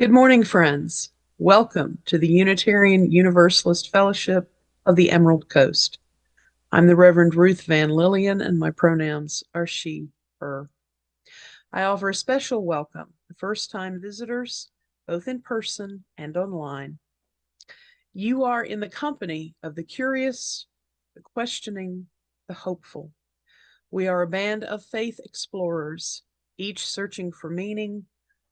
Good morning, friends. Welcome to the Unitarian Universalist Fellowship of the Emerald Coast. I'm the Reverend Ruth Van Lillian, and my pronouns are she, her. I offer a special welcome to first time visitors, both in person and online. You are in the company of the curious, the questioning, the hopeful. We are a band of faith explorers, each searching for meaning,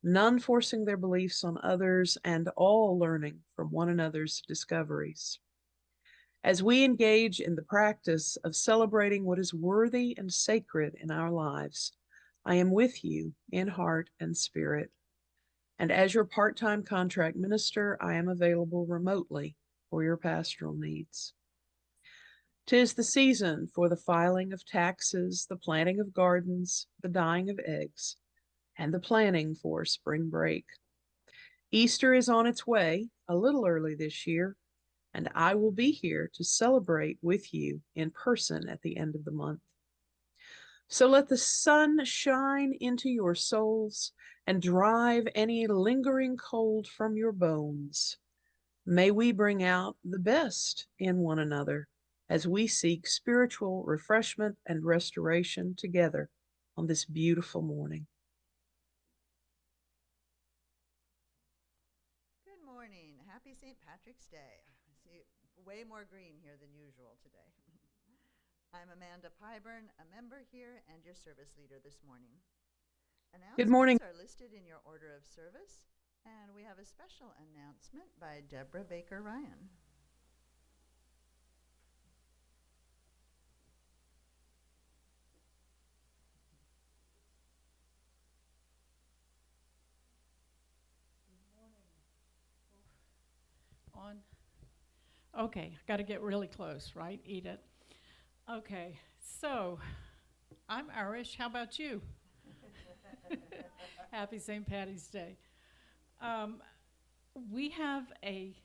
none forcing their beliefs on others, and all learning from one another's discoveries. As we engage in the practice of celebrating what is worthy and sacred in our lives, I am with you in heart and spirit. And as your part time contract minister, I am available remotely for your pastoral needs. 'Tis the season for the filing of taxes, the planting of gardens, the dyeing of eggs, and the planning for spring break. Easter is on its way, a little early this year, and I will be here to celebrate with you in person at the end of the month. So let the sun shine into your souls and drive any lingering cold from your bones. May we bring out the best in one another as we seek spiritual refreshment and restoration together on this beautiful morning. Good morning. Happy St. Patrick's Day. I see way more green here than usual today. I'm Amanda Pyburn, a member here and your service leader this morning. Good morning. Announcements are listed in your order of service, and we have a special announcement by Deborah Baker Ryan. On. Okay, got to get really close, right? Eat it. Okay, so I'm Irish. How about you? Happy St. Patty's Day. Um, we have a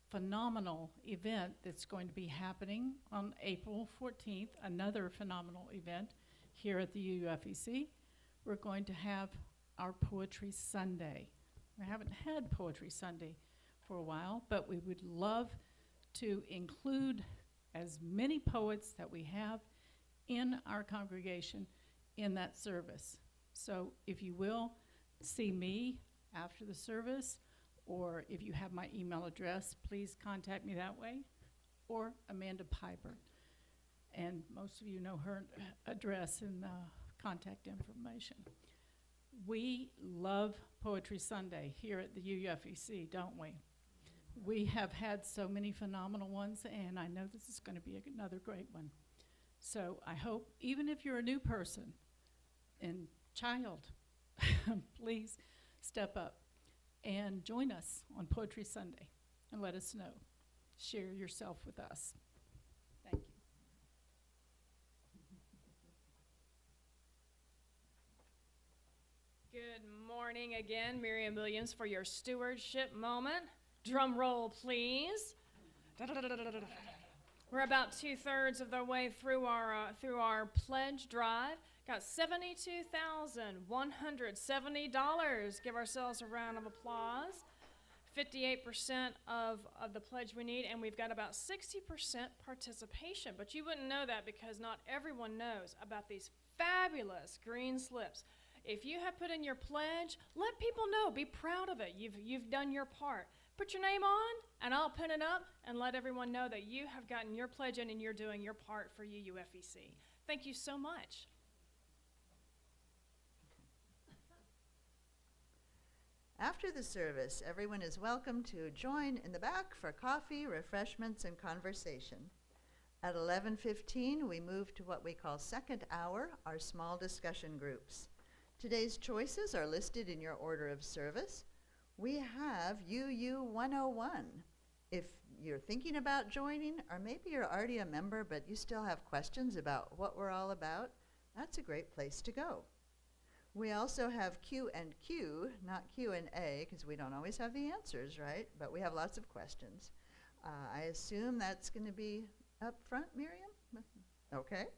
phenomenal event that's going to be happening on April 14th, another phenomenal event here at the UFEC. We're going to have our Poetry Sunday. We haven't had Poetry Sunday for a while, but we would love to include as many poets that we have in our congregation in that service. So if you will, see me after the service, or if you have my email address, please contact me that way, or Amanda Piper. And most of you know her address and contact information. We love Poetry Sunday here at the UFEC, don't we? We have had so many phenomenal ones, and I know this is going to be another great one. So I hope, even if you're a new person and child, please step up and join us on Poetry Sunday and let us know. Share yourself with us. Thank you. Good morning again, Miriam Williams, for your stewardship moment. Drum roll, please. We're about 2/3 of the way through our pledge drive. Got $72,170. Give ourselves a round of applause. 58% of the pledge we need, and we've got about 60% participation. But you wouldn't know that because not everyone knows about these fabulous green slips. If you have put in your pledge, let people know. Be proud of it. You've done your part. Put your name on, and I'll pin it up and let everyone know that you have gotten your pledge in and you're doing your part for UUFEC. Thank you so much. After the service, everyone is welcome to join in the back for coffee, refreshments, and conversation. At 11:15, we move to what we call second hour, our small discussion groups. Today's choices are listed in your order of service. We have UU 101. If you're thinking about joining, or maybe you're already a member but you still have questions about what we're all about, that's a great place to go. We also have Q and Q, not Q and A, because we don't always have the answers, right? But we have lots of questions. I assume that's going to be up front, Miriam? Okay.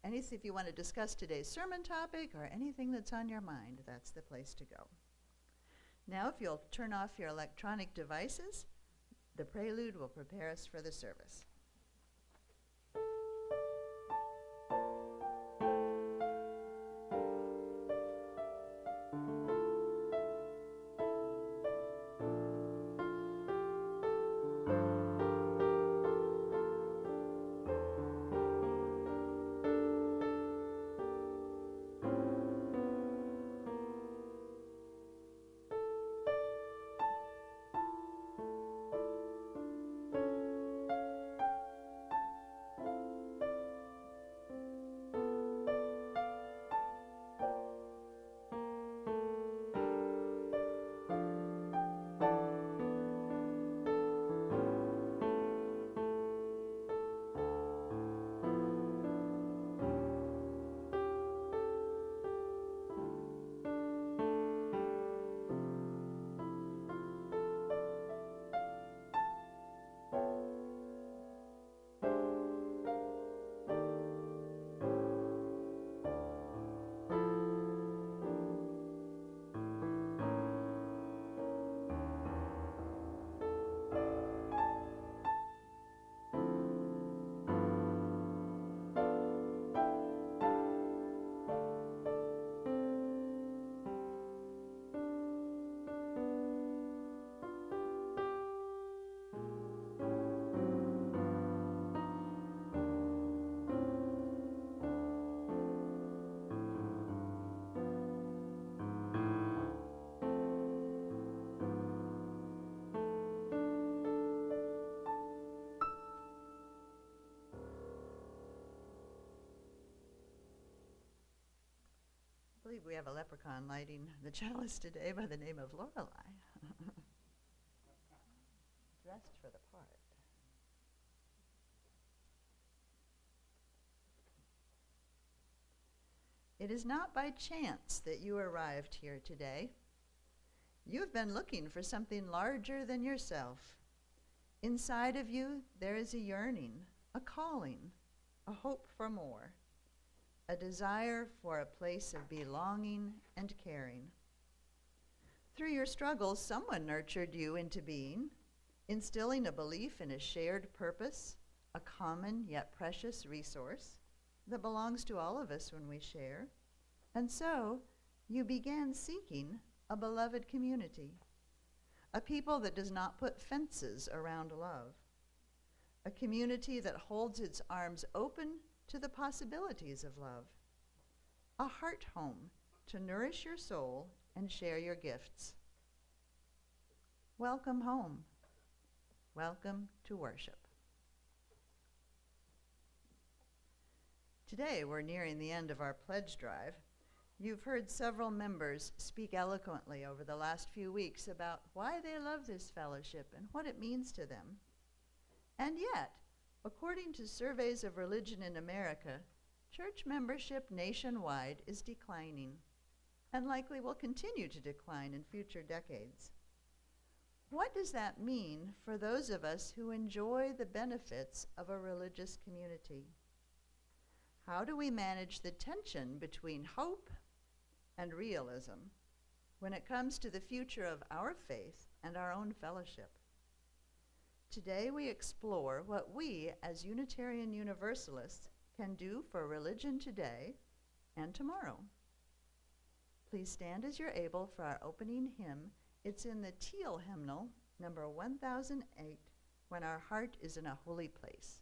If you want to discuss today's sermon topic or anything that's on your mind, that's the place to go. Now, if you'll turn off your electronic devices, the prelude will prepare us for the service. I believe we have a leprechaun lighting the chalice today by the name of Lorelei. Dressed for the part. It is not by chance that you arrived here today. You've been looking for something larger than yourself. Inside of you, there is a yearning, a calling, a hope for more, a desire for a place of belonging and caring. Through your struggles, someone nurtured you into being, instilling a belief in a shared purpose, a common yet precious resource that belongs to all of us when we share. And so, you began seeking a beloved community, a people that does not put fences around love, a community that holds its arms open to the possibilities of love, a heart home to nourish your soul and share your gifts. Welcome home. Welcome to worship. Today, we're nearing the end of our pledge drive. You've heard several members speak eloquently over the last few weeks about why they love this fellowship and what it means to them. And yet, according to surveys of religion in America, church membership nationwide is declining and likely will continue to decline in future decades. What does that mean for those of us who enjoy the benefits of a religious community? How do we manage the tension between hope and realism when it comes to the future of our faith and our own fellowship? Today we explore what we as Unitarian Universalists can do for religion today and tomorrow. Please stand as you're able for our opening hymn. It's in the Teal hymnal, number 1008, When Our Heart is in a Holy Place.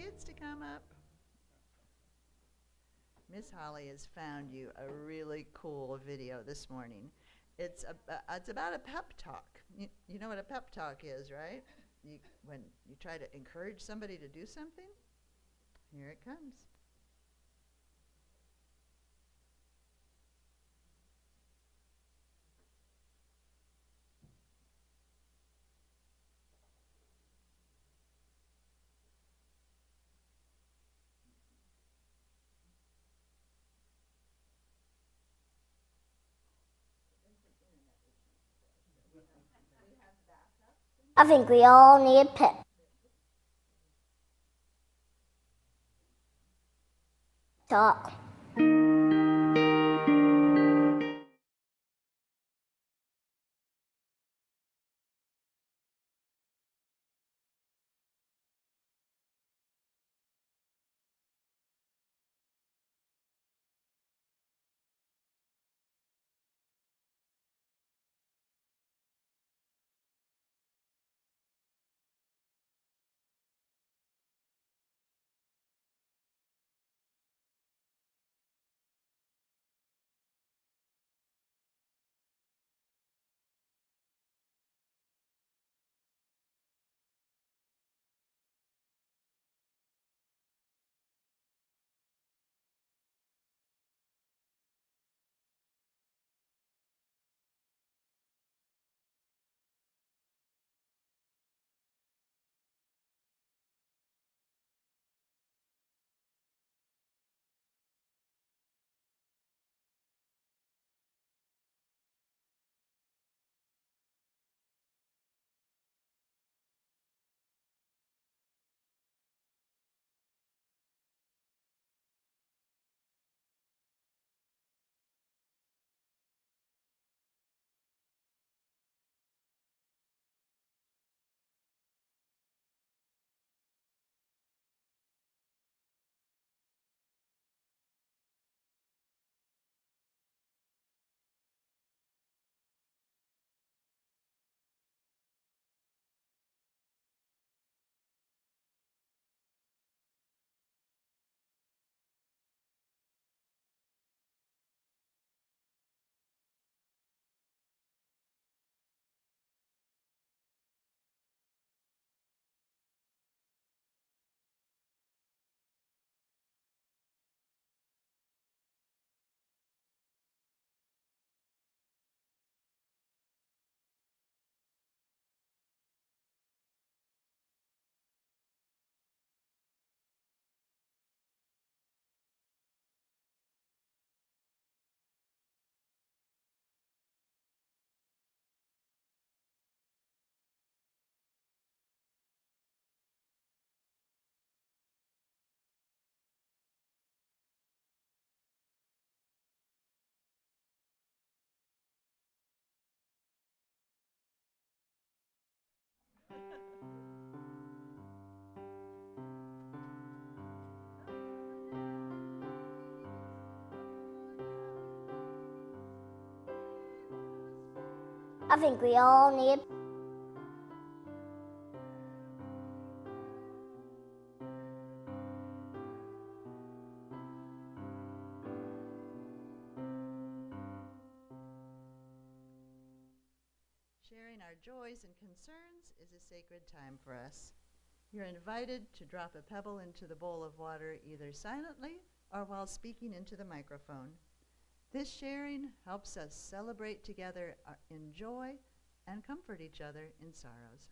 kids to come up. Miss Holly has found you a really cool video this morning. It's about a pep talk. You know what a pep talk is, right? When you try to encourage somebody to do something. Here it comes. I think we all need a pep talk. I think we all need Sharing our joys and concerns is a sacred time for us. You're invited to drop a pebble into the bowl of water either silently or while speaking into the microphone. This sharing helps us celebrate together in joy and comfort each other in sorrows.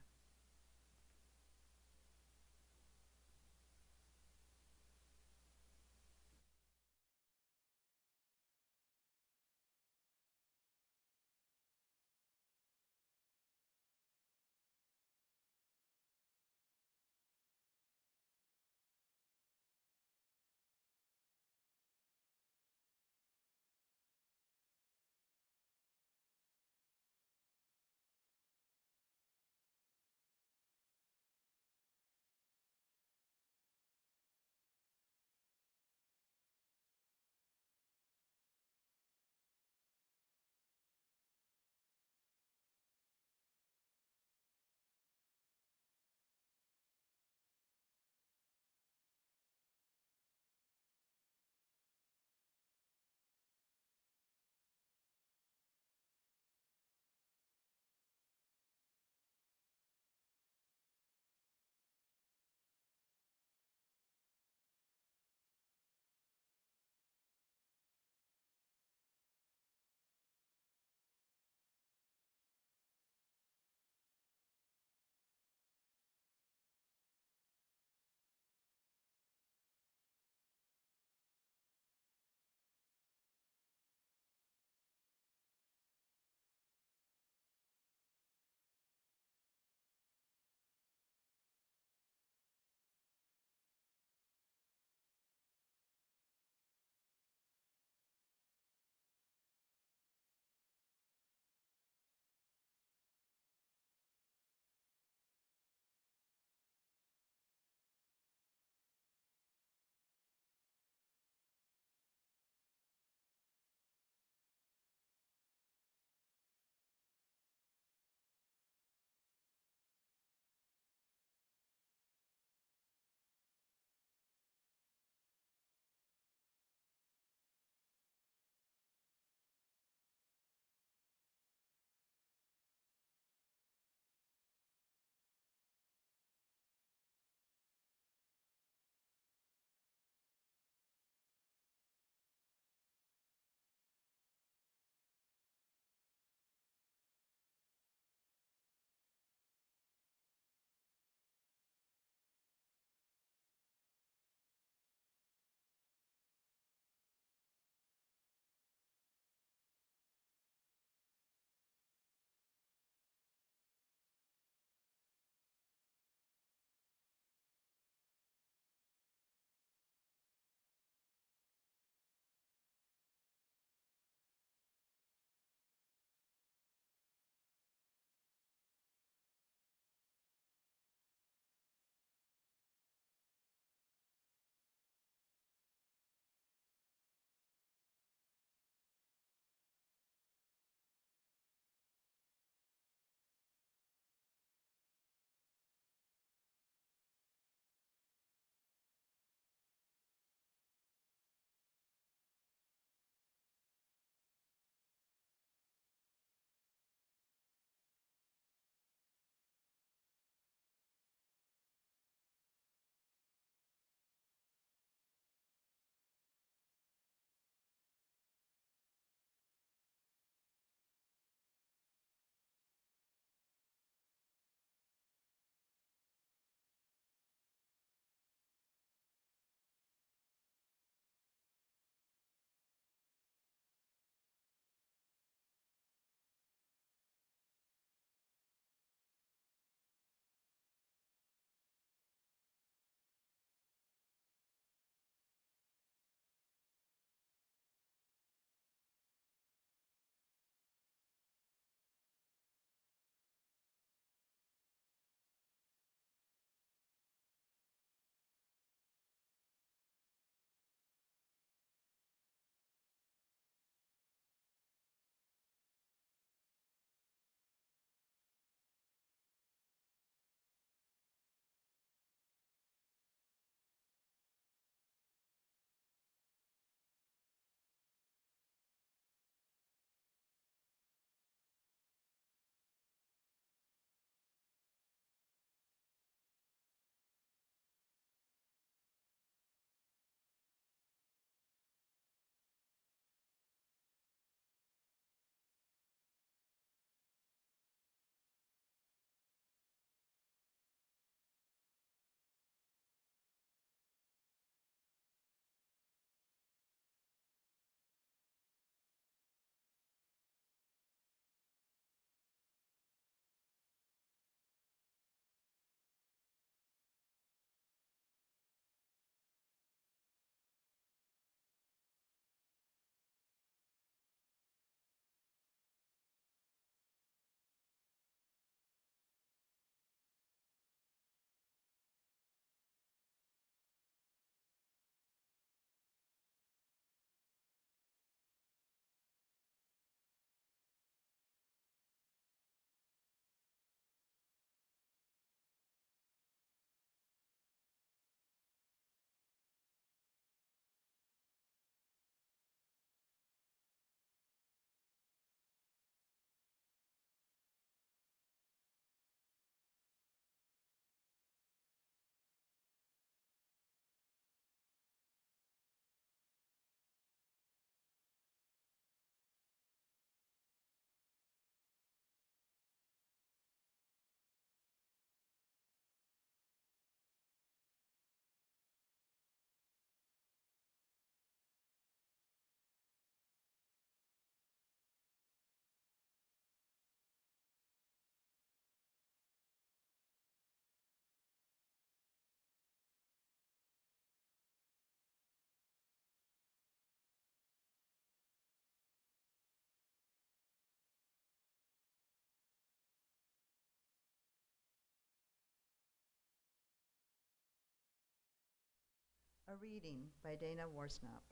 a reading by Dana Worsnop.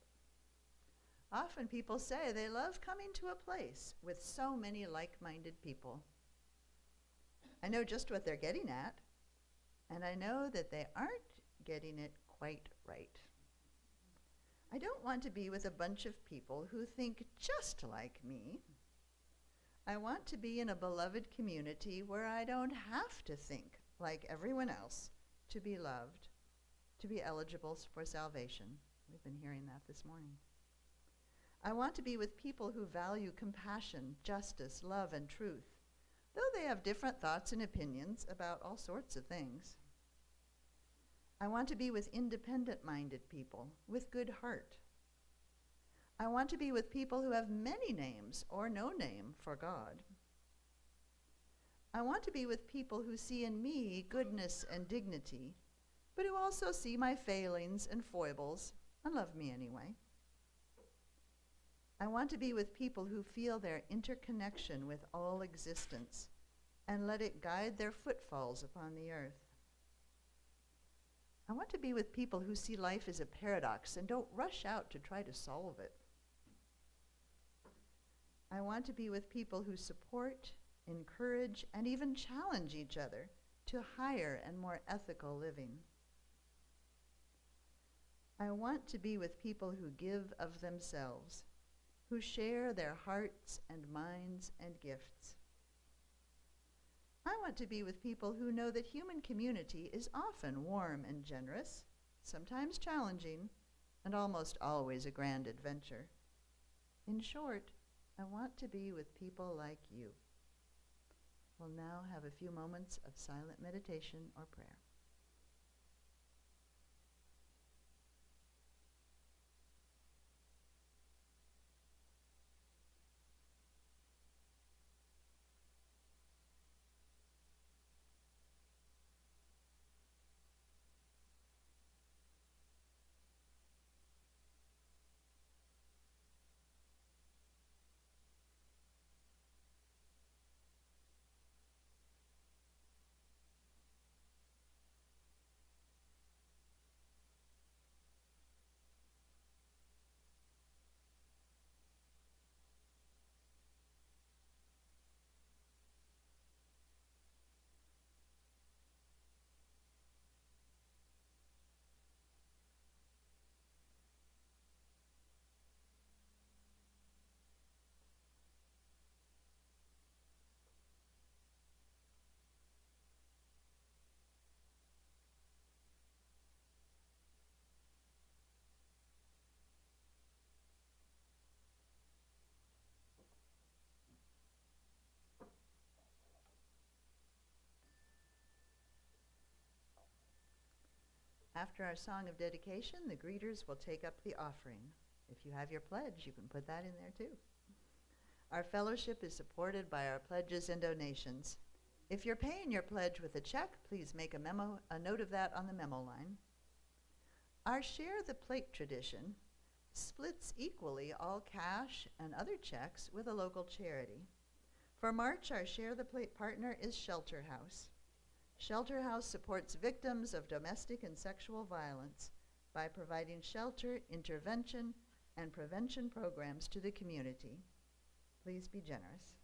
Often people say they love coming to a place with so many like-minded people. I know just what they're getting at, and I know that they aren't getting it quite right. I don't want to be with a bunch of people who think just like me. I want to be in a beloved community where I don't have to think like everyone else to be loved, to be eligible for salvation. We've been hearing that this morning. I want to be with people who value compassion, justice, love, and truth, though they have different thoughts and opinions about all sorts of things. I want to be with independent-minded people with good heart. I want to be with people who have many names or no name for God. I want to be with people who see in me goodness and dignity, but who also see my failings and foibles and love me anyway. I want to be with people who feel their interconnection with all existence and let it guide their footfalls upon the earth. I want to be with people who see life as a paradox and don't rush out to try to solve it. I want to be with people who support, encourage, and even challenge each other to higher and more ethical living. I want to be with people who give of themselves, who share their hearts and minds and gifts. I want to be with people who know that human community is often warm and generous, sometimes challenging, and almost always a grand adventure. In short, I want to be with people like you. We'll now have a few moments of silent meditation or prayer. After our song of dedication, the greeters will take up the offering. If you have your pledge, you can put that in there too. Our fellowship is supported by our pledges and donations. If you're paying your pledge with a check, please make a note of that on the memo line. Our Share the Plate tradition splits equally all cash and other checks with a local charity. For March, our Share the Plate partner is Shelter House. Shelter House supports victims of domestic and sexual violence by providing shelter, intervention, and prevention programs to the community. Please be generous.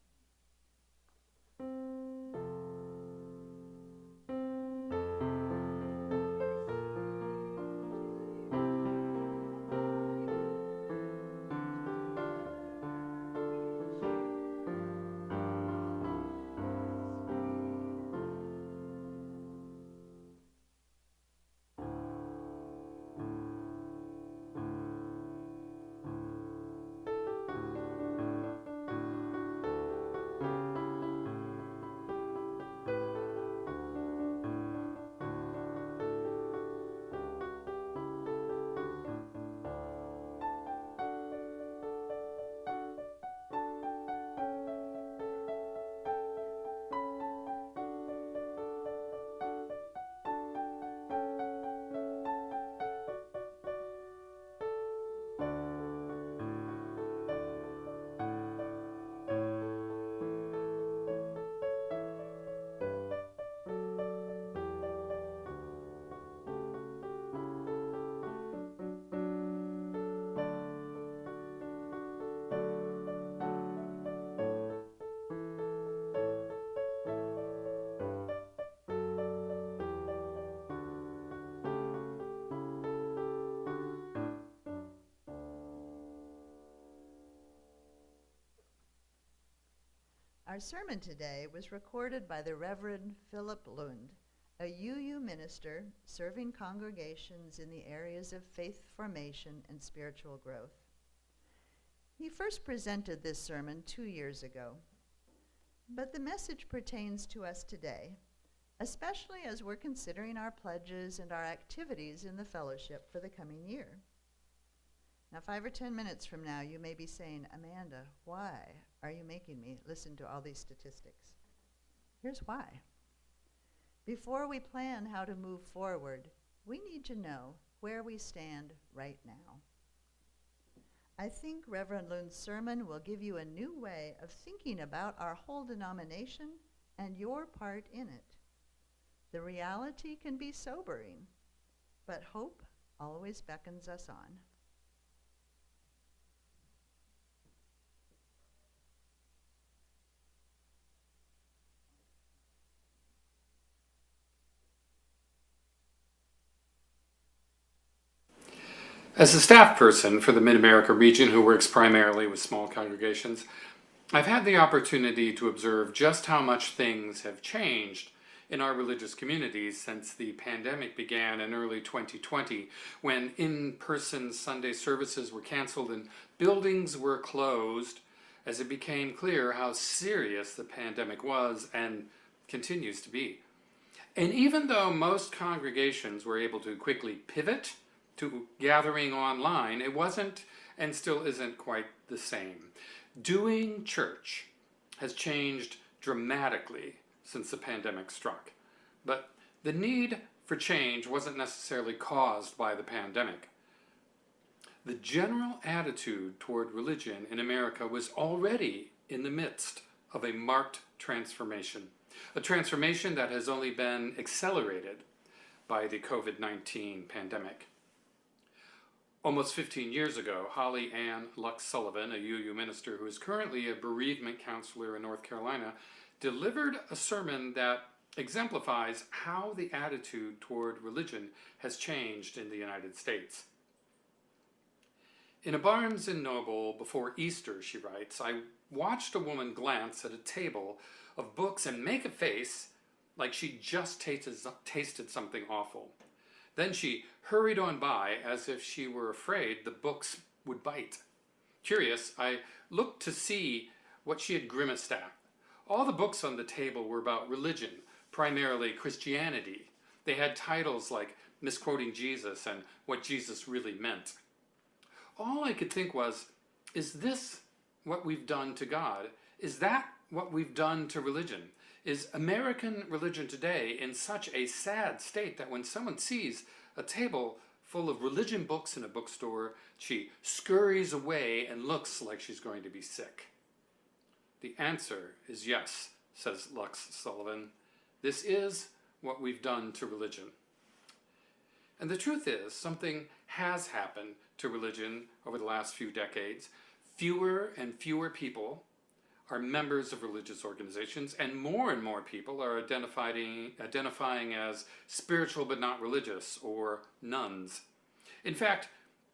Our sermon today was recorded by the Reverend Philip Lund, a UU minister serving congregations in the areas of faith formation and spiritual growth. He first presented this sermon 2 years ago, but the message pertains to us today, especially as we're considering our pledges and our activities in the fellowship for the coming year. Now, 5 or 10 minutes from now, you may be saying, Amanda, why are you making me listen to all these statistics? Here's why. Before we plan how to move forward, we need to know where we stand right now. I think Reverend Lund's sermon will give you a new way of thinking about our whole denomination and your part in it. The reality can be sobering, but hope always beckons us on. As a staff person for the Mid-America region who works primarily with small congregations, I've had the opportunity to observe just how much things have changed in our religious communities since the pandemic began in early 2020, when in-person Sunday services were canceled and buildings were closed, as it became clear how serious the pandemic was and continues to be. And even though most congregations were able to quickly pivot to gathering online, it wasn't and still isn't quite the same. Doing church has changed dramatically since the pandemic struck. But the need for change wasn't necessarily caused by the pandemic. The general attitude toward religion in America was already in the midst of a marked transformation, a transformation that has only been accelerated by the COVID-19 pandemic. Almost 15 years ago, Holly Ann Lux Sullivan, a UU minister who is currently a bereavement counselor in North Carolina, delivered a sermon that exemplifies how the attitude toward religion has changed in the United States. In a Barnes & Noble before Easter, she writes, I watched a woman glance at a table of books and make a face like she just tasted something awful. Then she hurried on by as if she were afraid the books would bite. Curious, I looked to see what she had grimaced at. All the books on the table were about religion, primarily Christianity. They had titles like Misquoting Jesus and What Jesus Really Meant. All I could think was, is this what we've done to God? Is that what we've done to religion? Is American religion today in such a sad state that when someone sees a table full of religion books in a bookstore, she scurries away and looks like she's going to be sick? The answer is yes, says Lux Sullivan. This is what we've done to religion. And the truth is, something has happened to religion over the last few decades. Fewer and fewer people are members of religious organizations, and more people are identifying as spiritual but not religious, or nuns. In fact,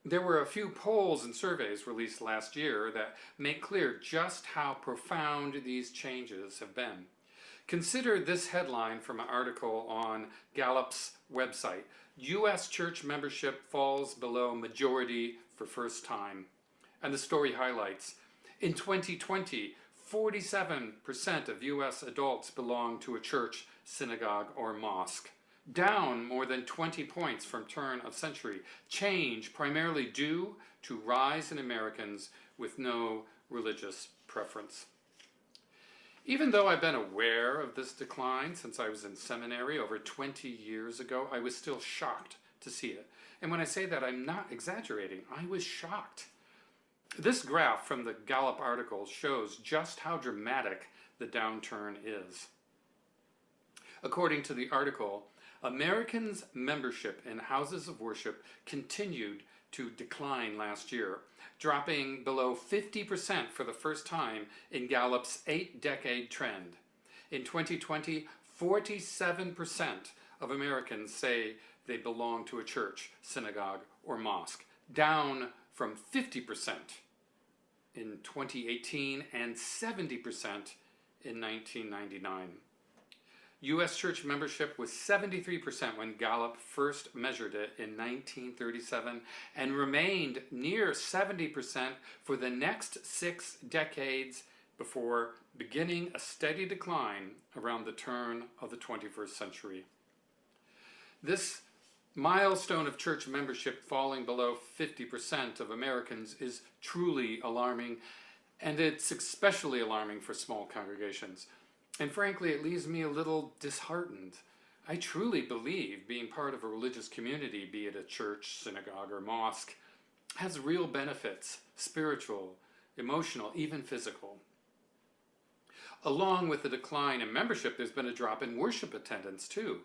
there were a few polls and surveys released last year that make clear just how profound these changes have been. Consider this headline from an article on Gallup's website. U.S. church membership falls below majority for first time. And the story highlights, in 2020, 47% of U.S. adults belong to a church, synagogue, or mosque, down more than 20 points from turn of century. Change primarily due to rise in Americans with no religious preference. Even though I've been aware of this decline since I was in seminary over 20 years ago, I was still shocked to see it. And when I say that, I'm not exaggerating. I was shocked. This graph from the Gallup article shows just how dramatic the downturn is. According to the article, Americans' membership in houses of worship continued to decline last year, dropping below 50% for the first time in Gallup's 8-decade trend. In 2020, 47% of Americans say they belong to a church, synagogue, or mosque, down from 50% in 2018 and 70% in 1999. U.S. church membership was 73% when Gallup first measured it in 1937 and remained near 70% for the next 6 decades before beginning a steady decline around the turn of the 21st century. This milestone of church membership falling below 50% of Americans is truly alarming, and it's especially alarming for small congregations. And frankly, it leaves me a little disheartened. I truly believe being part of a religious community, be it a church, synagogue, or mosque, has real benefits, spiritual, emotional, even physical. Along with the decline in membership, there's been a drop in worship attendance too.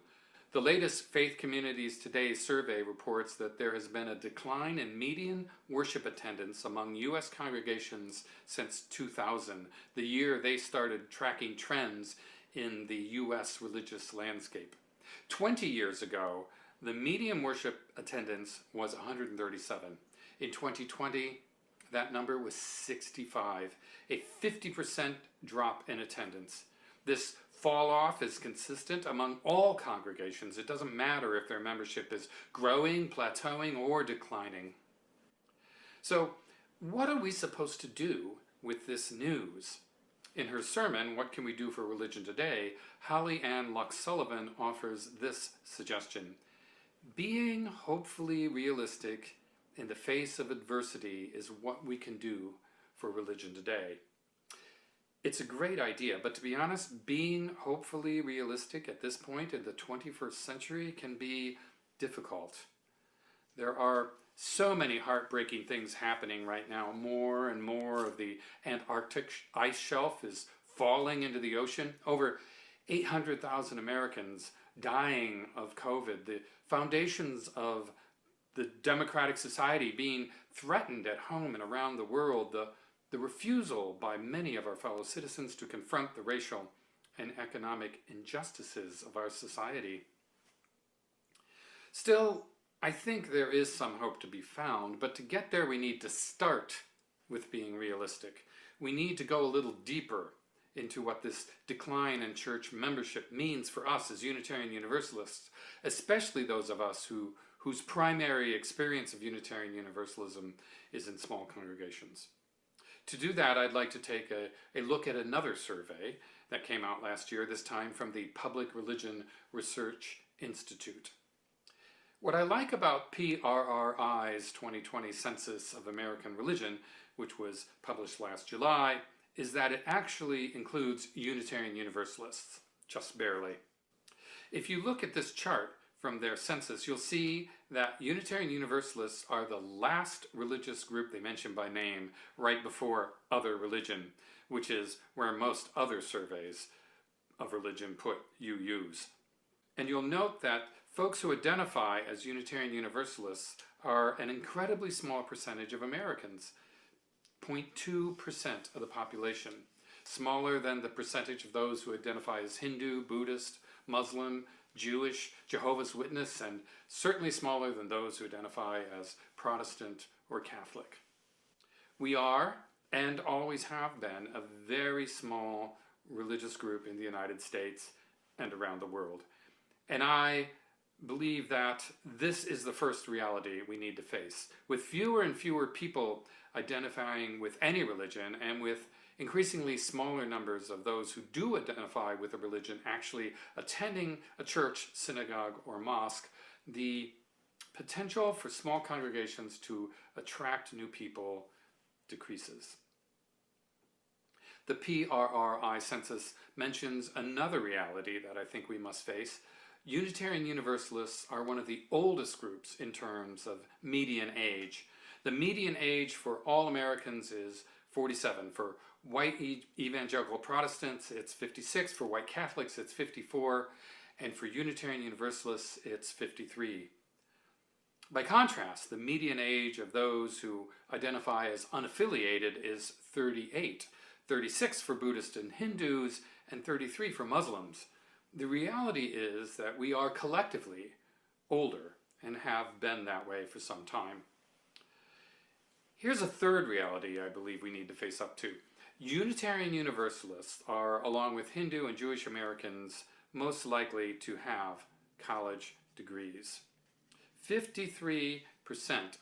The latest Faith Communities Today survey reports that there has been a decline in median worship attendance among U.S. congregations since 2000, the year they started tracking trends in the U.S. religious landscape. 20 years ago, the median worship attendance was 137. In 2020, that number was 65, a 50% drop in attendance. This fall off is consistent among all congregations. It doesn't matter if their membership is growing, plateauing, or declining. So, what are we supposed to do with this news? In her sermon, What Can We Do for Religion Today?, Holly Ann Lux Sullivan offers this suggestion. Being hopefully realistic in the face of adversity is what we can do for religion today. It's a great idea, but to be honest, being hopefully realistic at this point in the 21st century can be difficult. There are so many heartbreaking things happening right now. More and more of the Antarctic ice shelf is falling into the ocean. Over 800,000 Americans dying of COVID. The foundations of the democratic society being threatened at home and around the world. The refusal by many of our fellow citizens to confront the racial and economic injustices of our society. Still, I think there is some hope to be found, but to get there we need to start with being realistic. We need to go a little deeper into what this decline in church membership means for us as Unitarian Universalists, especially those of us whose primary experience of Unitarian Universalism is in small congregations. To do that, I'd like to take a look at another survey that came out last year, this time from the Public Religion Research Institute. What I like about PRRI's 2020 Census of American Religion, which was published last July, is that it actually includes Unitarian Universalists, just barely. If you look at this chart from their census, you'll see that Unitarian Universalists are the last religious group they mention by name, right before other religion, which is where most other surveys of religion put UUs. And you'll note that folks who identify as Unitarian Universalists are an incredibly small percentage of Americans, 0.2% of the population, smaller than the percentage of those who identify as Hindu, Buddhist, Muslim, Jewish, Jehovah's Witness, and certainly smaller than those who identify as Protestant or Catholic. We are, and always have been, a very small religious group in the United States and around the world. And I believe that this is the first reality we need to face. With fewer and fewer people identifying with any religion, and with increasingly smaller numbers of those who do identify with a religion actually attending a church, synagogue, or mosque, the potential for small congregations to attract new people decreases. The PRRI census mentions another reality that I think we must face. Unitarian Universalists are one of the oldest groups in terms of median age. The median age for all Americans is 47. For white evangelical Protestants, it's 56. For white Catholics, it's 54. And for Unitarian Universalists, it's 53. By contrast, the median age of those who identify as unaffiliated is 38. 36 for Buddhists and Hindus, and 33 for Muslims. The reality is that we are collectively older and have been that way for some time. Here's a third reality I believe we need to face up to. Unitarian Universalists are, along with Hindu and Jewish Americans, most likely to have college degrees. 53%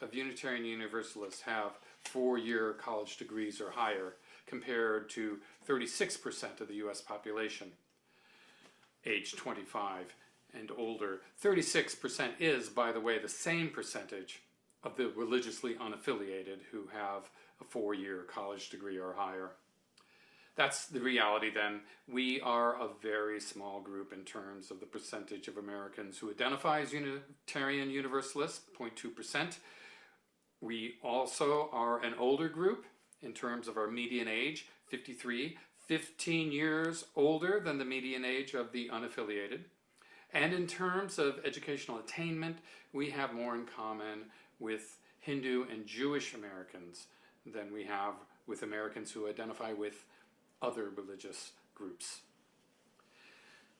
of Unitarian Universalists have 4-year college degrees or higher, compared to 36% of the US population, age 25 and older. 36% is, by the way, the same percentage of the religiously unaffiliated who have a 4-year college degree or higher. That's the reality then. We are a very small group in terms of the percentage of Americans who identify as Unitarian Universalists, 0.2%. We also are an older group in terms of our median age, 53, 15 years older than the median age of the unaffiliated. And in terms of educational attainment, we have more in common with Hindu and Jewish Americans than we have with Americans who identify with other religious groups.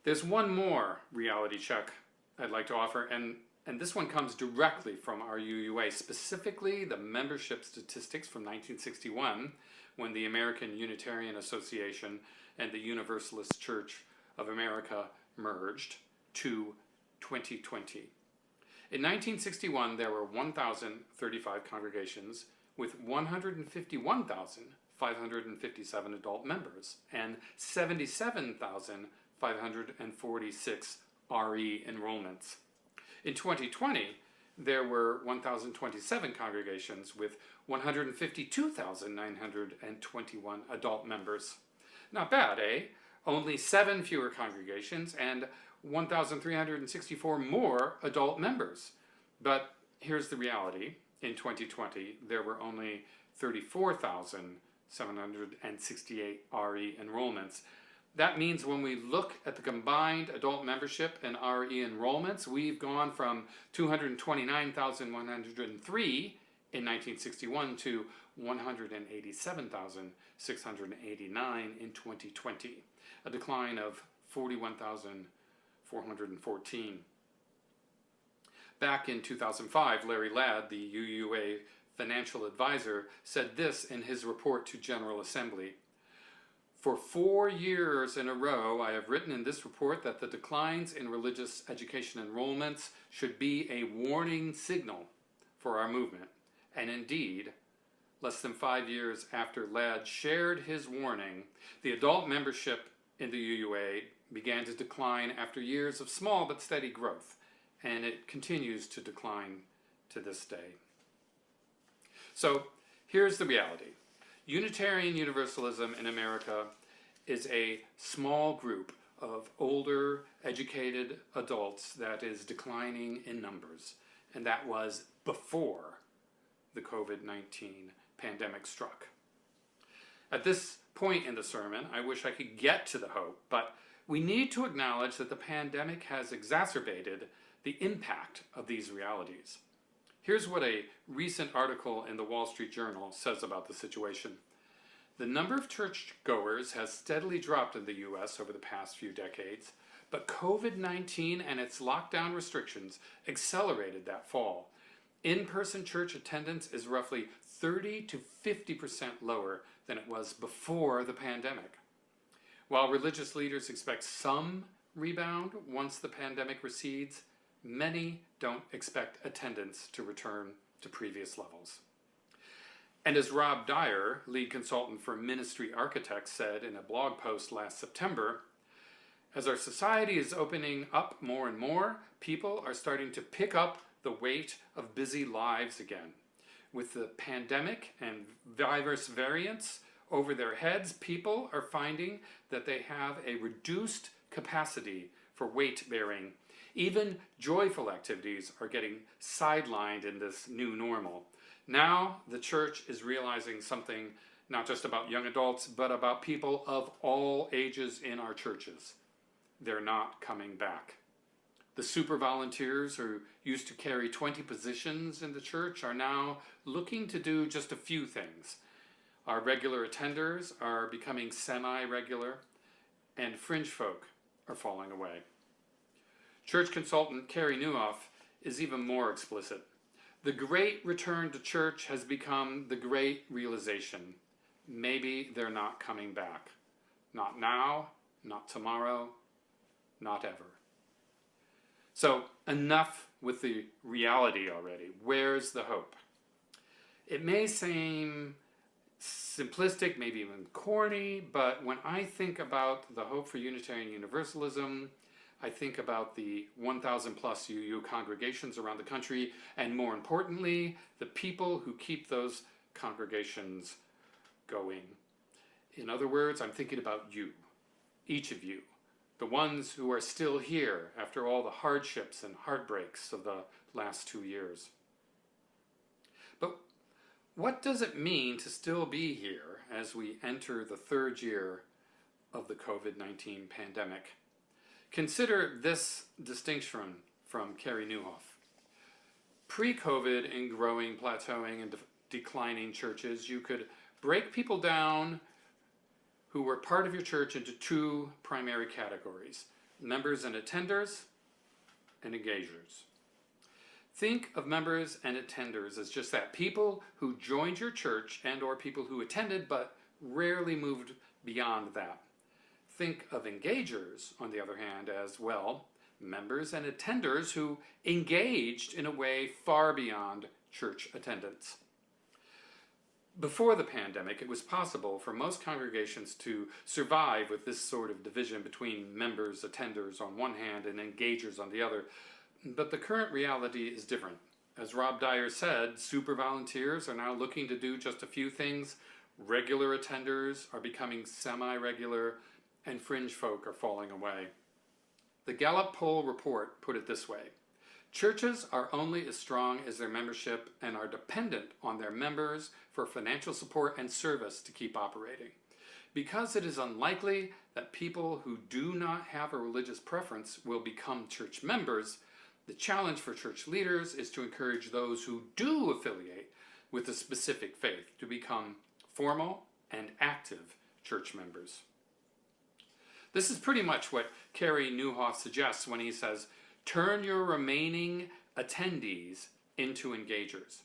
There's one more reality check I'd like to offer, and this one comes directly from our UUA, specifically the membership statistics from 1961, when the American Unitarian Association and the Universalist Church of America merged, to 2020. In 1961, there were 1,035 congregations with 151,557 adult members and 77,546 RE enrollments. In 2020, there were 1,027 congregations with 152,921 adult members. Not bad, eh? Only 7 fewer congregations and 1,364 more adult members. But here's the reality. In 2020, there were only 34,768 RE enrollments. That means when we look at the combined adult membership and RE enrollments, we've gone from 229,103 in 1961 to 187,689 in 2020, a decline of 41,414. Back in 2005, Larry Ladd, the UUA financial advisor, said this in his report to General Assembly. For 4 years in a row, I have written in this report that the declines in religious education enrollments should be a warning signal for our movement. And indeed, less than 5 years after Ladd shared his warning, the adult membership in the UUA began to decline after years of small but steady growth, and it continues to decline to this day. So here's the reality. Unitarian Universalism in America is a small group of older, educated adults that is declining in numbers, and that was before the COVID-19 pandemic struck. At this point in the sermon, I wish I could get to the hope, but we need to acknowledge that the pandemic has exacerbated the impact of these realities. Here's what a recent article in the Wall Street Journal says about the situation. The number of churchgoers has steadily dropped in the U.S. over the past few decades, but COVID-19 and its lockdown restrictions accelerated that fall. In-person church attendance is roughly 30 to 50% lower than it was before the pandemic. While religious leaders expect some rebound once the pandemic recedes, many don't expect attendance to return to previous levels. And as Rob Dyer, lead consultant for Ministry Architects, said in a blog post last September, as our society is opening up more and more, people are starting to pick up the weight of busy lives again. With the pandemic and virus variants over their heads, people are finding that they have a reduced capacity for weight bearing. Even joyful activities are getting sidelined in this new normal. Now the church is realizing something not just about young adults, but about people of all ages in our churches. They're not coming back. The super volunteers who used to carry 20 positions in the church are now looking to do just a few things. Our regular attenders are becoming semi-regular, and fringe folk are falling away. Church consultant Carrie Nieuwhof is even more explicit. The great return to church has become the great realization. maybe they're not coming back. Not now, not tomorrow, not ever. So enough with the reality already. Where's the hope? It may seem simplistic, maybe even corny, but when I think about the hope for Unitarian Universalism, I think about the 1,000 plus UU congregations around the country, and more importantly, the people who keep those congregations going. In other words, I'm thinking about you, each of you, the ones who are still here after all the hardships and heartbreaks of the last 2 years. But what does it mean to still be here as we enter the 3rd year of the COVID-19 pandemic? Consider this distinction from Carey Nieuwhof. Pre-COVID, in growing, plateauing, and declining churches, you could break people down who were part of your church into 2 primary categories: members and attenders, and engagers. Think of members and attenders as just that, people who joined your church and or people who attended but rarely moved beyond that. Think of engagers, on the other hand, as, well, members and attenders who engaged in a way far beyond church attendance. Before the pandemic, it was possible for most congregations to survive with this sort of division between members, attenders on one hand, and engagers on the other. But the current reality is different. As Rob Dyer said, super volunteers are now looking to do just a few things. Regular attenders are becoming semi-regular, and fringe folk are falling away. The Gallup poll report put it this way: churches are only as strong as their membership and are dependent on their members for financial support and service to keep operating. Because it is unlikely that people who do not have a religious preference will become church members, the challenge for church leaders is to encourage those who do affiliate with a specific faith to become formal and active church members. This is pretty much what Carey Nieuwhof suggests when he says, turn your remaining attendees into engagers.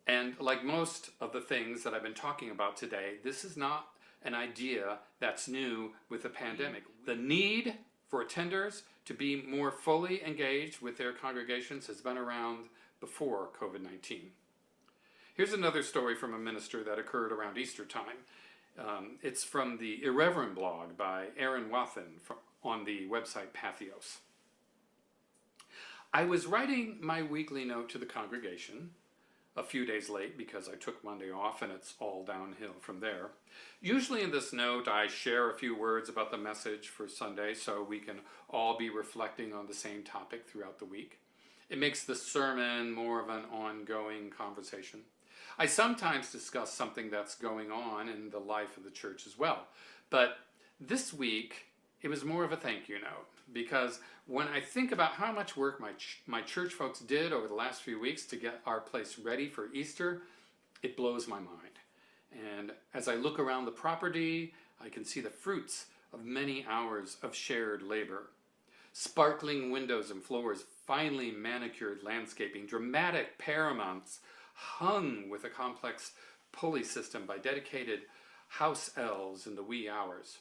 And like most of the things that I've been talking about today, this is not an idea that's new with the pandemic. The need for attenders to be more fully engaged with their congregations has been around before COVID-19. Here's another story from a minister that occurred around Easter time. It's from the Irreverent blog by Aaron Wathen on the website Patheos. I was writing my weekly note to the congregation, a few days late because I took Monday off and it's all downhill from there. Usually in this note I share a few words about the message for Sunday so we can all be reflecting on the same topic throughout the week. It makes the sermon more of an ongoing conversation. I sometimes discuss something that's going on in the life of the church as well, but this week it was more of a thank you note, because when I think about how much work my church folks did over the last few weeks to get our place ready for Easter, it blows my mind. And as I look around the property, I can see the fruits of many hours of shared labor. Sparkling windows and floors, finely manicured landscaping, dramatic paramounts hung with a complex pulley system by dedicated house elves in the wee hours.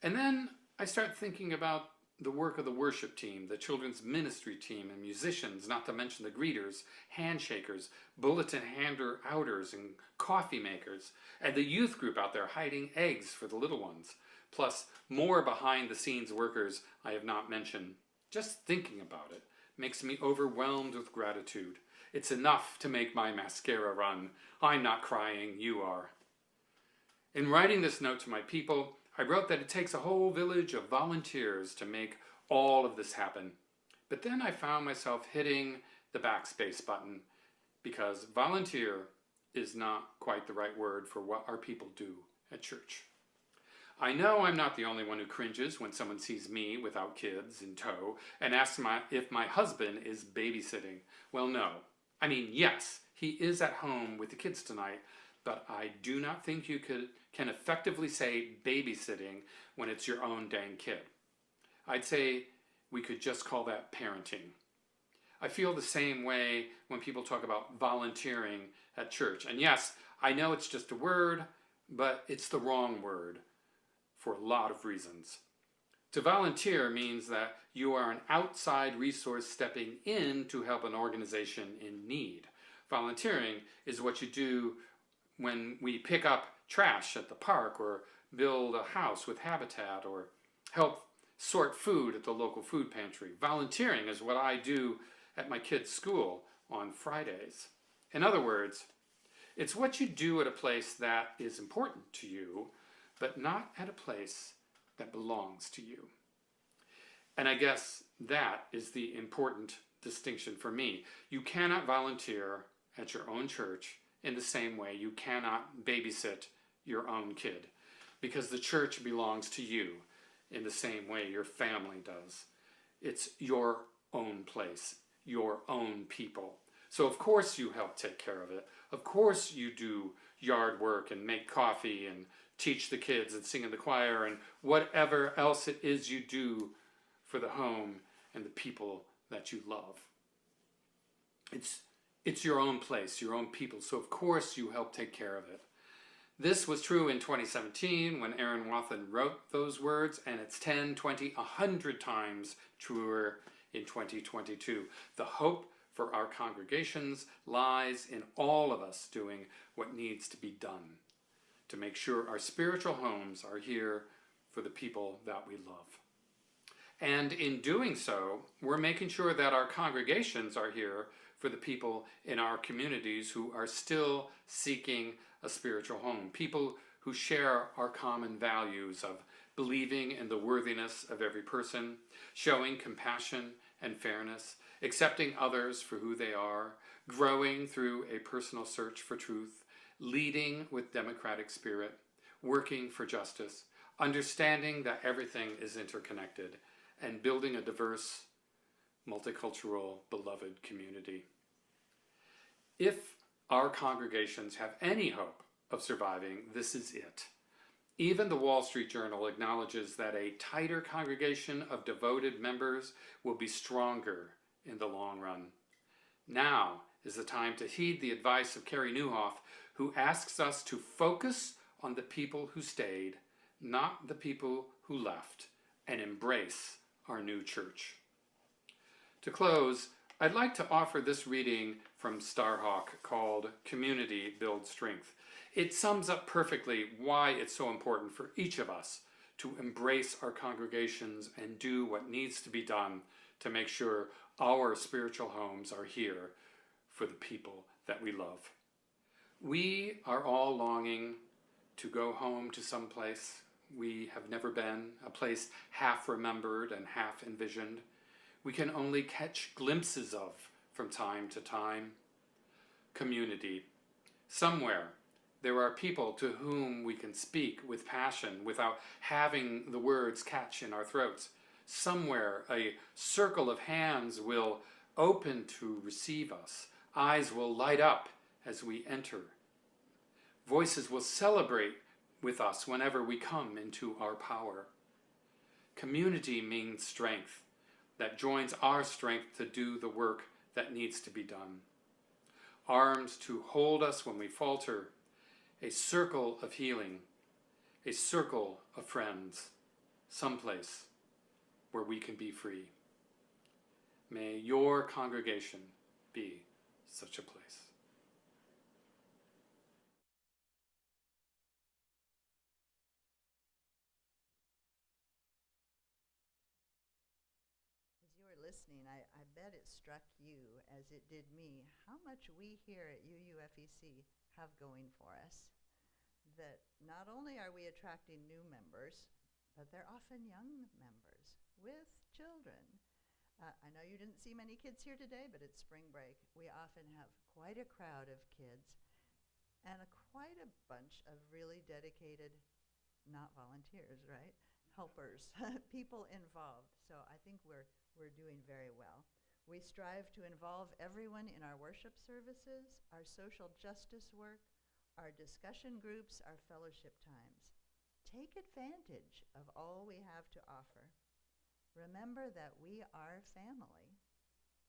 And then I start thinking about the work of the worship team, the children's ministry team, and musicians, not to mention the greeters, handshakers, bulletin hander-outers, and coffee makers, and the youth group out there hiding eggs for the little ones, plus more behind-the-scenes workers I have not mentioned. Just thinking about it makes me overwhelmed with gratitude. It's enough to make my mascara run. I'm not crying, you are. In writing this note to my people, I wrote that it takes a whole village of volunteers to make all of this happen. But then I found myself hitting the backspace button because volunteer is not quite the right word for what our people do at church. I know I'm not the only one who cringes when someone sees me without kids in tow and asks if my husband is babysitting. Well, no. I mean, yes, he is at home with the kids tonight, but I do not think you can effectively say babysitting when it's your own dang kid. I'd say we could just call that parenting. I feel the same way when people talk about volunteering at church. And yes, I know it's just a word, but it's the wrong word for a lot of reasons. To volunteer means that you are an outside resource stepping in to help an organization in need. Volunteering is what you do when we pick up trash at the park, or build a house with Habitat, or help sort food at the local food pantry. Volunteering is what I do at my kids' school on Fridays. In other words, it's what you do at a place that is important to you, but not at a place that belongs to you. And I guess that is the important distinction for me. You cannot volunteer at your own church in the same way you cannot babysit your own kid, because the church belongs to you in the same way your family does. It's your own place, your own people. So of course you help take care of it. Of course you do yard work and make coffee and teach the kids and sing in the choir and whatever else it is you do for the home and the people that you love. It's your own place, your own people, so of course you help take care of it. This was true in 2017 when Aaron Wathen wrote those words, and it's 10, 20, 100 times truer in 2022. The hope for our congregations lies in all of us doing what needs to be done to make sure our spiritual homes are here for the people that we love. And in doing so, we're making sure that our congregations are here for the people in our communities who are still seeking a spiritual home, people who share our common values of believing in the worthiness of every person, showing compassion and fairness, accepting others for who they are, growing through a personal search for truth, leading with democratic spirit, working for justice, understanding that everything is interconnected, and building a diverse, multicultural, beloved community. If our congregations have any hope of surviving, this is it. Even the Wall Street Journal acknowledges that a tighter congregation of devoted members will be stronger in the long run. Now is the time to heed the advice of Carey Nieuwhof, who asks us to focus on the people who stayed, not the people who left, and embrace our new church. To close, I'd like to offer this reading from Starhawk called Community Builds Strength. It sums up perfectly why it's so important for each of us to embrace our congregations and do what needs to be done to make sure our spiritual homes are here for the people that we love. We are all longing to go home to some place we have never been, a place half remembered and half envisioned. We can only catch glimpses of from time to time. Community. Somewhere there are people to whom we can speak with passion without having the words catch in our throats. Somewhere a circle of hands will open to receive us. Eyes will light up as we enter. Voices will celebrate with us whenever we come into our power. Community means strength that joins our strength to do the work that needs to be done. Arms to hold us when we falter, a circle of healing, a circle of friends, someplace where we can be free. May your congregation be such a place. As you were listening, I bet it struck you, as it did me, how much we here at UUFEC have going for us. That not only are we attracting new members, but they're often young members with children. I know you didn't see many kids here today, but it's spring break. We often have quite a crowd of kids and quite a bunch of really dedicated, not volunteers, right? Helpers, people involved. So I think we're doing very well. We strive to involve everyone in our worship services, our social justice work, our discussion groups, our fellowship times. Take advantage of all we have to offer. Remember that we are family.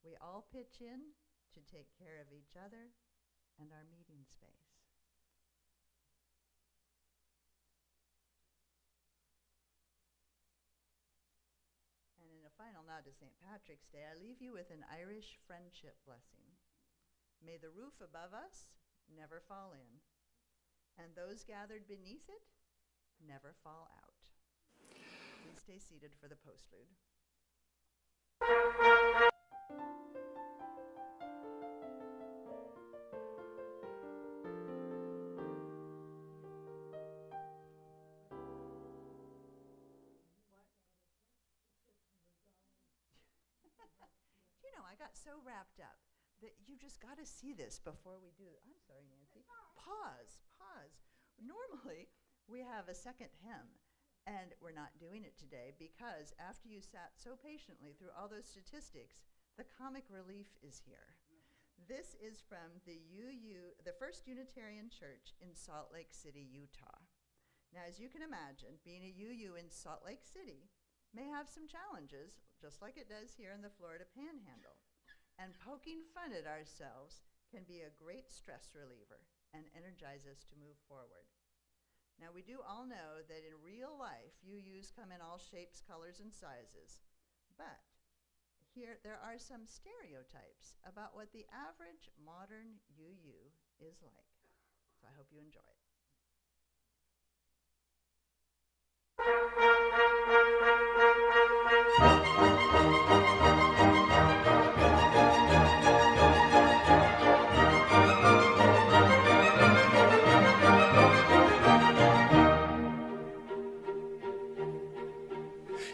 We all pitch in to take care of each other and our meeting space. final nod to St. Patrick's Day, I leave you with an Irish friendship blessing. May the roof above us never fall in, and those gathered beneath it never fall out. Please stay seated for the postlude. You know, I got so wrapped up that you just got to see this before we do. I'm sorry, Nancy. Pause. Normally, we have a second hymn, and we're not doing it today because after you sat so patiently through all those statistics, the comic relief is here. This is from the First Unitarian Church in Salt Lake City, Utah. Now, as you can imagine, being a UU in Salt Lake City may have some challenges, just like it does here in the Florida Panhandle. And poking fun at ourselves can be a great stress reliever and energize us to move forward. Now, we do all know that in real life, UUs come in all shapes, colors, and sizes. But here, there are some stereotypes about what the average modern UU is like. So I hope you enjoy it.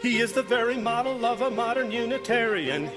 He is the very model of a modern Unitarian.